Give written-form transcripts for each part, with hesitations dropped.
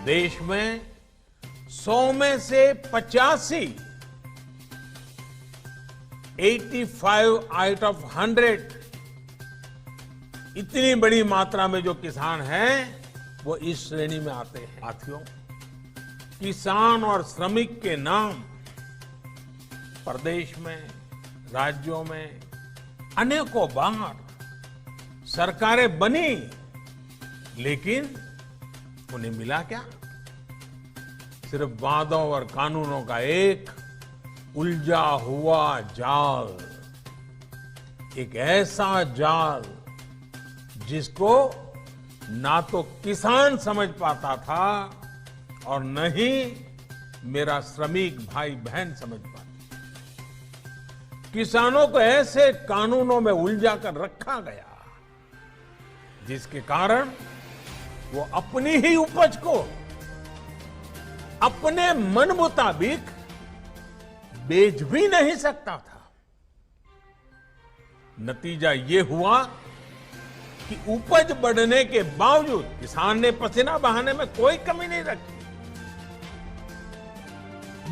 देश में 100 में से 85 85 आउट ऑफ 100 इतनी बड़ी मात्रा में जो किसान हैं वो इस श्रेणी में आते हैं। साथियों, किसान और श्रमिक के नाम प्रदेश में, राज्यों में अनेकों बार सरकारें बनी, लेकिन उन्हें मिला क्या? सिर्फ वादों और कानूनों का एक उलझा हुआ जाल, एक ऐसा जाल जिसको ना तो किसान समझ पाता था और न ही मेरा श्रमिक भाई बहन समझ पाते। किसानों को ऐसे कानूनों में उलझा कर रखा गया जिसके कारण वो अपनी ही उपज को अपने मन मुताबिक बेच भी नहीं सकता था। नतीजा ये हुआ कि उपज बढ़ने के बावजूद किसान ने पसीना बहाने में कोई कमी नहीं रखी।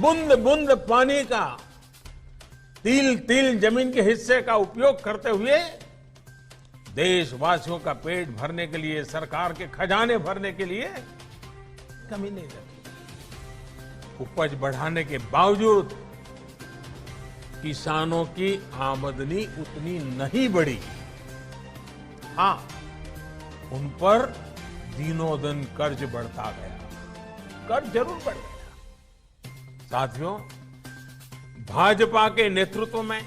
बूंद बूंद पानी का, तिल तिल जमीन के हिस्से का उपयोग करते हुए देशवासियों का पेट भरने के लिए, सरकार के खजाने भरने के लिए कमी नहीं रखी। उपज बढ़ाने के बावजूद किसानों की आमदनी उतनी नहीं बढ़ी। हाँ, उन पर दिनों दिन कर्ज बढ़ता गया। कर्ज जरूर बढ़ गया। साथियों, भाजपा के नेतृत्व में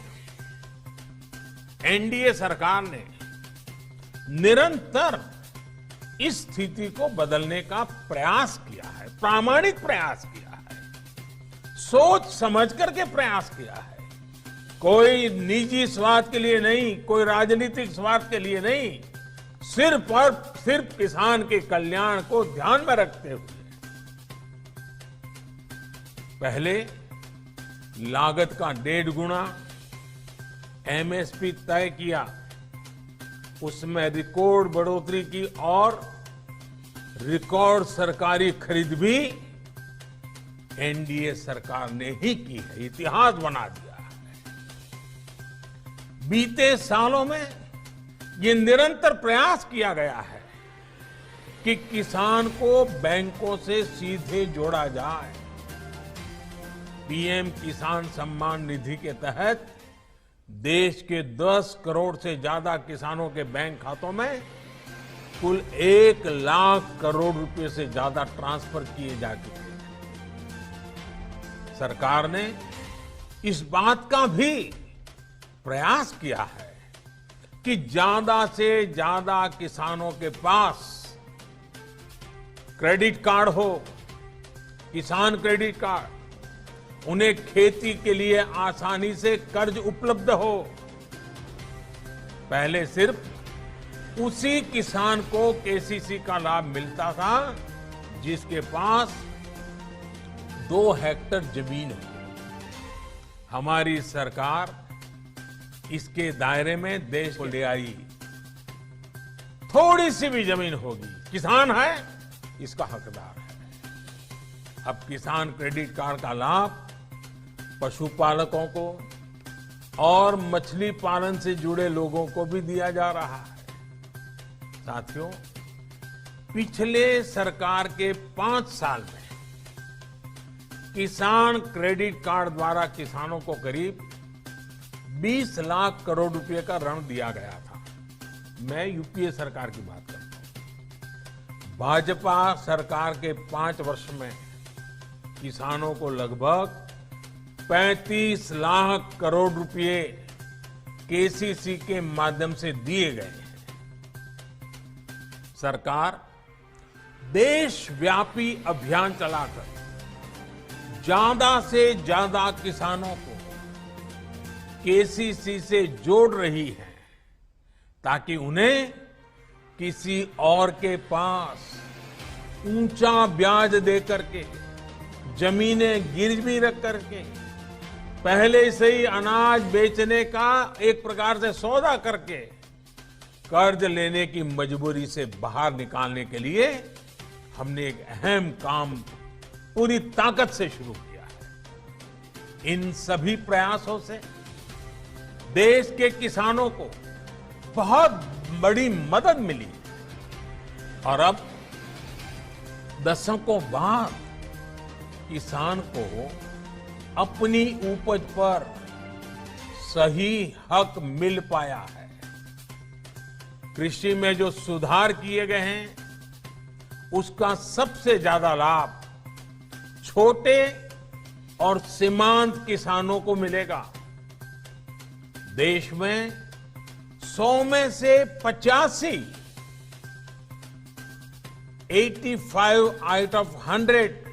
एनडीए सरकार ने निरंतर इस स्थिति को बदलने का प्रयास किया है, प्रामाणिक प्रयास किया है, सोच समझ करके प्रयास किया है। कोई निजी स्वार्थ के लिए नहीं, कोई राजनीतिक स्वार्थ के लिए नहीं, सिर्फ और सिर्फ किसान के कल्याण को ध्यान में रखते हुए। पहले लागत का 1.5 गुना एमएसपी तय किया, उसमें रिकॉर्ड बढ़ोतरी की और रिकॉर्ड सरकारी खरीद भी एनडीए सरकार ने ही की है, इतिहास बना दिया है। बीते सालों में ये निरंतर प्रयास किया गया है कि किसान को बैंकों से सीधे जोड़ा जाए। पीएम किसान सम्मान निधि के तहत देश के 10 करोड़ से ज्यादा किसानों के बैंक खातों में कुल 1 लाख करोड़ रुपए से ज्यादा ट्रांसफर किए जा चुके हैं। सरकार ने इस बात का भी प्रयास किया है कि ज्यादा से ज्यादा किसानों के पास क्रेडिट कार्ड हो, किसान क्रेडिट कार्ड, उन्हें खेती के लिए आसानी से कर्ज उपलब्ध हो। पहले सिर्फ उसी किसान को केसीसी का लाभ मिलता था जिसके पास 2 हेक्टेयर जमीन हो। हमारी सरकार इसके दायरे में देश को ले आई। थोड़ी सी भी जमीन होगी, किसान है, इसका हकदार है। अब किसान क्रेडिट कार्ड का लाभ पशुपालकों को और मछली पालन से जुड़े लोगों को भी दिया जा रहा है। साथियों, पिछले सरकार के 5 साल में किसान क्रेडिट कार्ड द्वारा किसानों को करीब 20 लाख करोड़ रुपए का ऋण दिया गया था। मैं यूपीए सरकार की बात करता हूं। भाजपा सरकार के 5 वर्ष में किसानों को लगभग 35 लाख करोड़ रुपए केसीसी के माध्यम से दिए गए हैं। सरकार देशव्यापी अभियान चलाकर ज्यादा से ज्यादा किसानों को केसीसी से जोड़ रही है ताकि उन्हें किसी और के पास ऊंचा ब्याज देकर के, जमीनें गिरवी रख करके, पहले से ही अनाज बेचने का एक प्रकार से सौदा करके कर्ज लेने की मजबूरी से बाहर निकालने के लिए हमने एक अहम काम पूरी ताकत से शुरू किया है। इन सभी प्रयासों से देश के किसानों को बहुत बड़ी मदद मिली और अब दशकों बाद किसान को अपनी उपज पर सही हक मिल पाया है। कृषि में जो सुधार किए गए हैं उसका सबसे ज्यादा लाभ छोटे और सीमांत किसानों को मिलेगा। देश में 100 में से 85 आउट ऑफ 100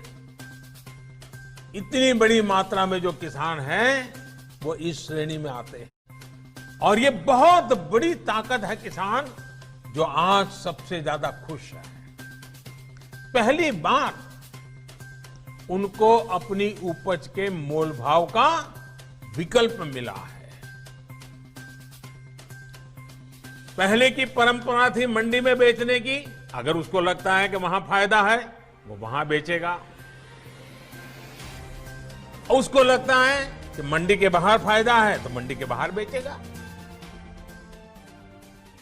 इतनी बड़ी मात्रा में जो किसान हैं वो इस श्रेणी में आते हैं और ये बहुत बड़ी ताकत है किसान जो आज सबसे ज्यादा खुश है। पहली बार उनको अपनी उपज के मोल भाव का विकल्प मिला है। पहले की परंपरा थी मंडी में बेचने की, अगर उसको लगता है कि वहां फायदा है वो वहां बेचेगा, उसको लगता है कि मंडी के बाहर फायदा है तो मंडी के बाहर बेचेगा।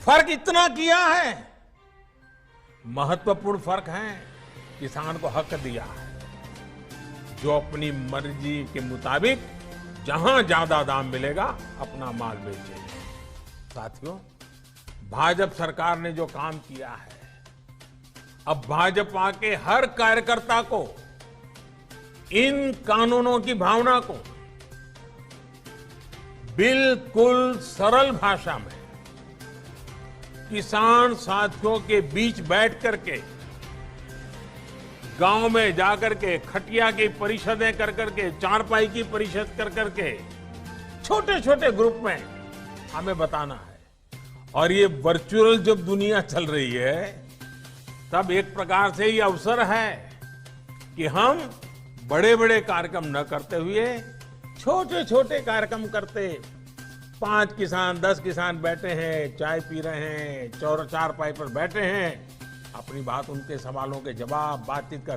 फर्क इतना किया है, महत्वपूर्ण फर्क है, किसान को हक दिया है जो अपनी मर्जी के मुताबिक जहां ज्यादा दाम मिलेगा अपना माल बेचेगा। साथियों, भाजपा सरकार ने जो काम किया है, अब भाजपा के हर कार्यकर्ता को इन कानूनों की भावना को बिल्कुल सरल भाषा में किसान साथियों के बीच बैठ करके, गांव में जाकर के, खटिया की परिषदें कर करके, चारपाई की परिषद कर करके, छोटे छोटे ग्रुप में हमें बताना है। और ये वर्चुअल जब दुनिया चल रही है तब एक प्रकार से ये अवसर है कि हम बड़े बड़े कार्यक्रम न करते हुए छोटे छोटे कार्यक्रम करते, 5 किसान 10 किसान बैठे हैं, चाय पी रहे हैं, चारपाई पर बैठे हैं, अपनी बात, उनके सवालों के जवाब, बातचीत कर